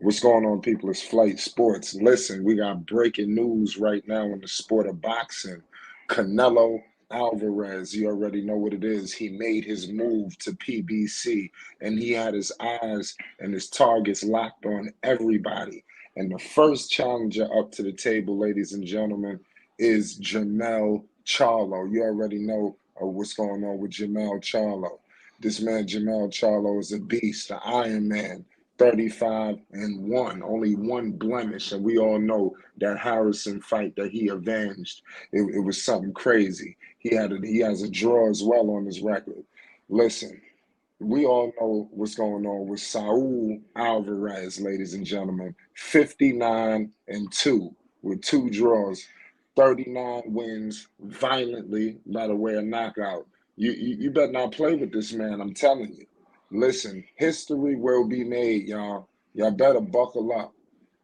What's going on, people? It's Flight Sports. Listen, we got breaking news right now in the sport of boxing. Canelo Alvarez, you already know what it is. He made his move to PBC, and he had his eyes and his targets locked on everybody. And the first challenger up to the table, ladies and gentlemen, is Jermell Charlo. You already know what's going on with Jermell Charlo. This man, Jermell Charlo, is a beast, the Iron Man. 35-1, only one blemish, and we all know that Harrison fight that he avenged. It was something crazy. He has a draw as well on his record. Listen, we all know what's going on with Saul Alvarez, ladies and gentlemen. 59-2 with two draws, 39 wins violently by the way of knockout. You better not play with this man, I'm telling you. Listen, history will be made, y'all. Y'all better buckle up.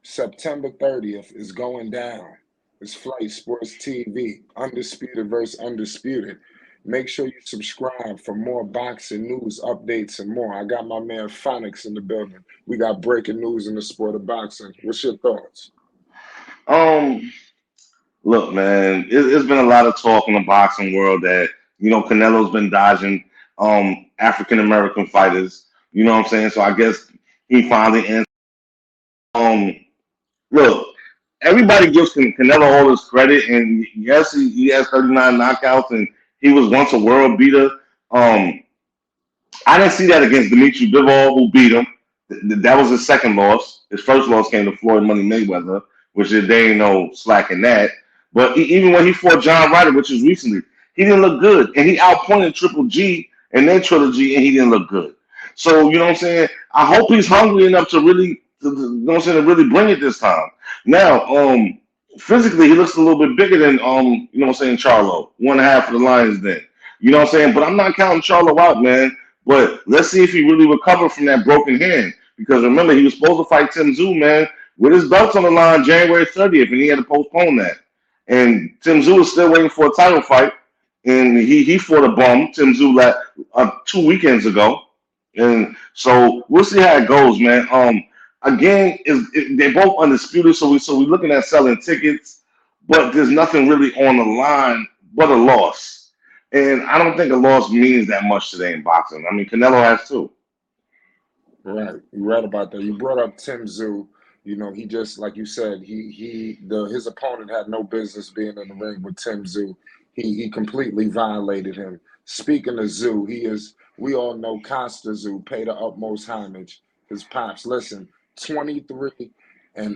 September 30th is going down. It's Flight Sports TV, Undisputed versus Undisputed. Make sure you subscribe for more boxing news, updates, and more. I got my man Phonics in the building. We got breaking news in the sport of boxing. What's your thoughts? Um, Look, man, it's been a lot of talk in the boxing world that Canelo's been dodging African American fighters. You know what I'm saying? So I guess he finally answered. Um, Look, everybody gives Canelo all his credit, and yes, he has 39 knockouts, and he was once a world beater. Um, I didn't see that against Dimitri Bivol, who beat him. That was his second loss. His first loss came to Floyd Money Mayweather, which they ain't no slack in that. But even when he fought John Ryder, which was recently, he didn't look good. And he outpointed Triple G in their trilogy, and he didn't look good. So, you know what I'm saying? I hope he's hungry enough to really, you know what I'm saying, to really bring it this time. Now, physically, he looks a little bit bigger than, you know what I'm saying, Charlo. One and a half of the Lions Den. You know what I'm saying? But I'm not counting Charlo out, man. But let's see if he really recovered from that broken hand. Because remember, he was supposed to fight Tim Tszyu, man, with his belts on the line January 30th, and he had to postpone that. And Tim Tszyu is still waiting for a title fight, and he fought a bum, Tim Tszyu, 2 weekends ago. And so we'll see how it goes, man. Again, they're both undisputed, so we're looking at selling tickets, but there's nothing really on the line but a loss. And I don't think a loss means that much today in boxing. I mean, Canelo has too. Right, you're right about that. You brought up Tim Tszyu. You know, he just like you said, his opponent had no business being in the ring with Tim Tszyu. He completely violated him. Speaking of Tszyu, we all know Costa Tszyu, pay the utmost homage. His pops, listen, 23-0,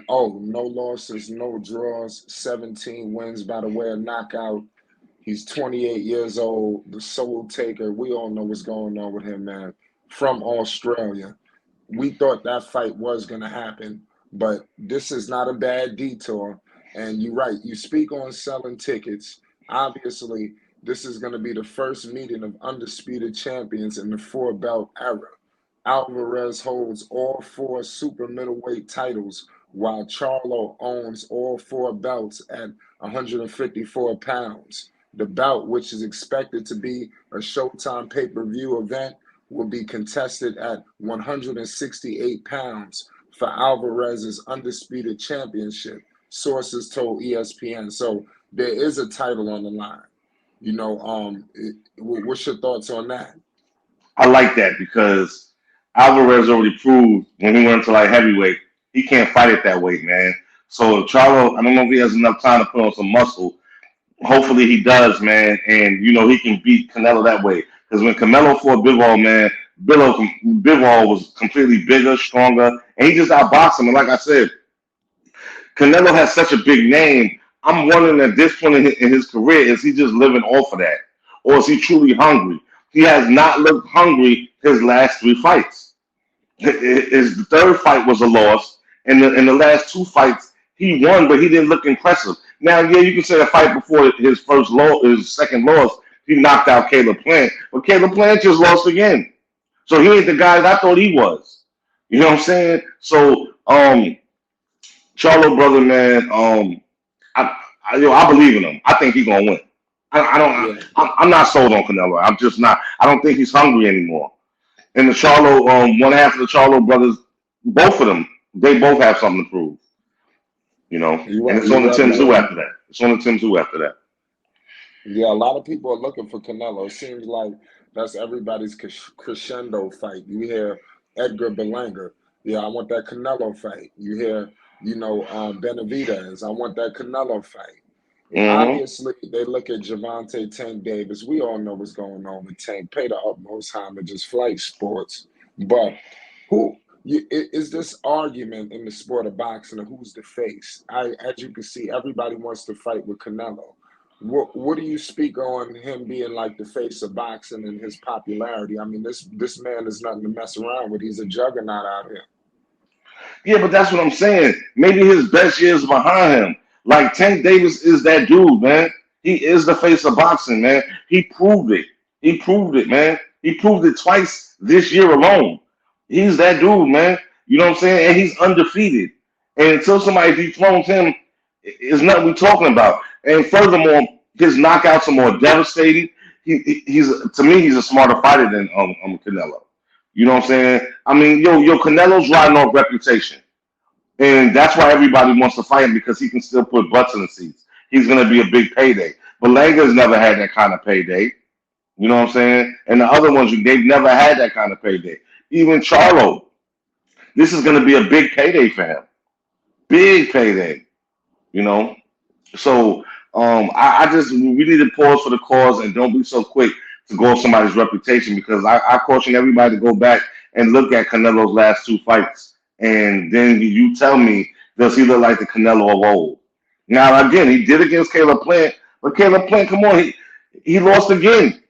no losses, no draws, 17 wins by the way of knockout. He's 28 years old, the soul taker. We all know what's going on with him, man. From Australia. We thought that fight was going to happen, but this is not a bad detour. And you're right. You speak on selling tickets. Obviously, this is going to be the first meeting of undisputed champions in the four-belt era. Alvarez holds all four super middleweight titles, while Charlo owns all four belts at 154 pounds. The bout, which is expected to be a Showtime pay-per-view event, will be contested at 168 pounds for Alvarez's undisputed championship, sources told ESPN. So there is a title on the line. You know, what's your thoughts on that? I like that because Alvarez already proved when he went to like heavyweight, he can't fight it that weight, man. So Charlo, I don't know if he has enough time to put on some muscle. Hopefully he does, man, and he can beat Canelo that way. Because when Canelo fought Bivol, man, Bivol was completely bigger, stronger, and he just outboxed him. And like I said, Canelo has such a big name. I'm wondering at this point in his career, is he just living off of that? Or is he truly hungry? He has not looked hungry his last three fights. His third fight was a loss. In the last two fights, he won, but he didn't look impressive. Now, yeah, you can say a fight before his second loss, he knocked out Caleb Plant, but Caleb Plant just lost again. So he ain't the guy that I thought he was. You know what I'm saying? So, Charlo brother, man, I believe in him. I think he's gonna win. I don't. Yeah. I'm not sold on Canelo. I'm just not. I don't think he's hungry anymore. And the Charlo, one half of the Charlo brothers, both of them, They both have something to prove, you know. You're And right. it's You're on the right Tim about Zoo that. after that. It's on the Tim Zoo after that. Yeah, a lot of people are looking for Canelo. It seems like that's everybody's crescendo fight. You hear Edgar Berlanga, yeah, I want that Canelo fight. You hear, Benavidez, I want that Canelo fight. Hmm. Obviously, they look at Javante Tank Davis. We all know what's going on with Tank. Pay the utmost homage. It's flight sports. But is this argument in the sport of boxing of who's the face? As you can see, everybody wants to fight with Canelo. What do you speak on him being like the face of boxing and his popularity? I mean, this man is nothing to mess around with. He's a juggernaut out here. Yeah, but that's what I'm saying. Maybe his best years behind him. Like Tank Davis is that dude, man. He is the face of boxing, man. He proved it. He proved it, man. He proved it twice this year alone. He's that dude, man. You know what I'm saying? And he's undefeated. And until somebody dethrones him, it's nothing we talking about. And furthermore, his knockouts are more devastating. He's to me, he's a smarter fighter than Canelo. You know what I'm saying? I mean, Canelo's riding off reputation. And that's why everybody wants to fight him because he can still put butts in the seats. He's going to be a big payday. But Langa's never had that kind of payday. You know what I'm saying? And the other ones, they've never had that kind of payday. Even Charlo, this is going to be a big payday for him. Big payday, you know? So I just, we need to pause for the cause and don't be so quick to go off somebody's reputation because I caution everybody to go back and look at Canelo's last two fights. And then you tell me, does he look like the Canelo of old? Now, again, he did against Caleb Plant, but Caleb Plant, come on, he lost again.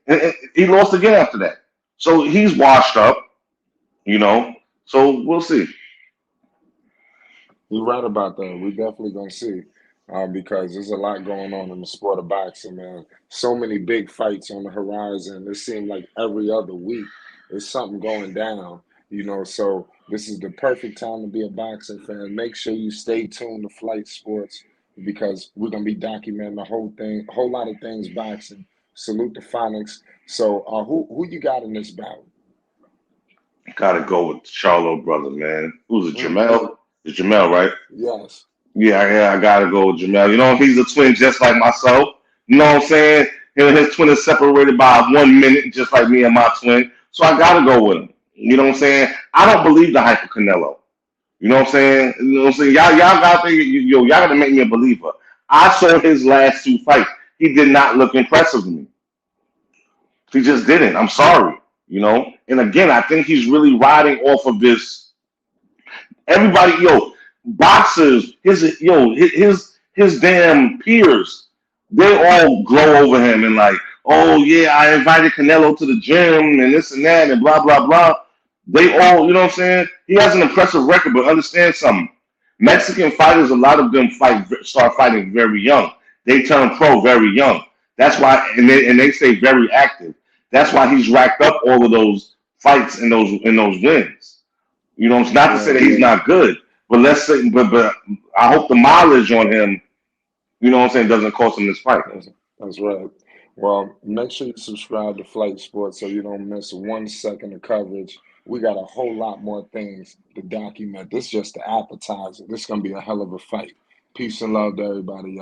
He lost again after that. So he's washed up, you know. So we'll see. You're right about that. We definitely gonna see, because there's a lot going on in the sport of boxing, man. So many big fights on the horizon. It seems like every other week there's something going down. So this is the perfect time to be a boxing fan. Make sure you stay tuned to Flight Sports because we're gonna be documenting the whole thing, a whole lot of things boxing. Salute the Phonics. So, who you got in this battle? Gotta go with Charlo brother, man. Who's it? Mm-mm. Jermell? It's Jermell, right? Yes. Yeah, I gotta go with Jermell. You know, he's a twin just like myself. You know what I'm saying? Him and his twin is separated by 1 minute, just like me and my twin. So I gotta go with him. You know what I'm saying? I don't believe the hype of Canelo. You know what I'm saying? You know what I'm saying? Y'all gotta think, y'all gotta make me a believer. I saw his last two fights. He did not look impressive to me. He just didn't. I'm sorry. You know? And again, I think he's really riding off of this. Everybody, boxers, his damn peers, they all glow over him and like, oh yeah, I invited Canelo to the gym and this and that and blah blah blah. They all, you know what I'm saying? He has an impressive record, but understand something. Mexican fighters, a lot of them start fighting very young. They turn pro very young. That's why, and they stay very active. That's why he's racked up all of those fights and those wins. You know, it's not to say Yeah. that he's not good, but let's say, but I hope the mileage on him, you know what I'm saying, doesn't cost him this fight. That's right. Well, make sure you subscribe to Flight Sports so you don't miss 1 second of coverage. We got a whole lot more things to document. This is just the appetizer. This is gonna be a hell of a fight. Peace and love to everybody, y'all.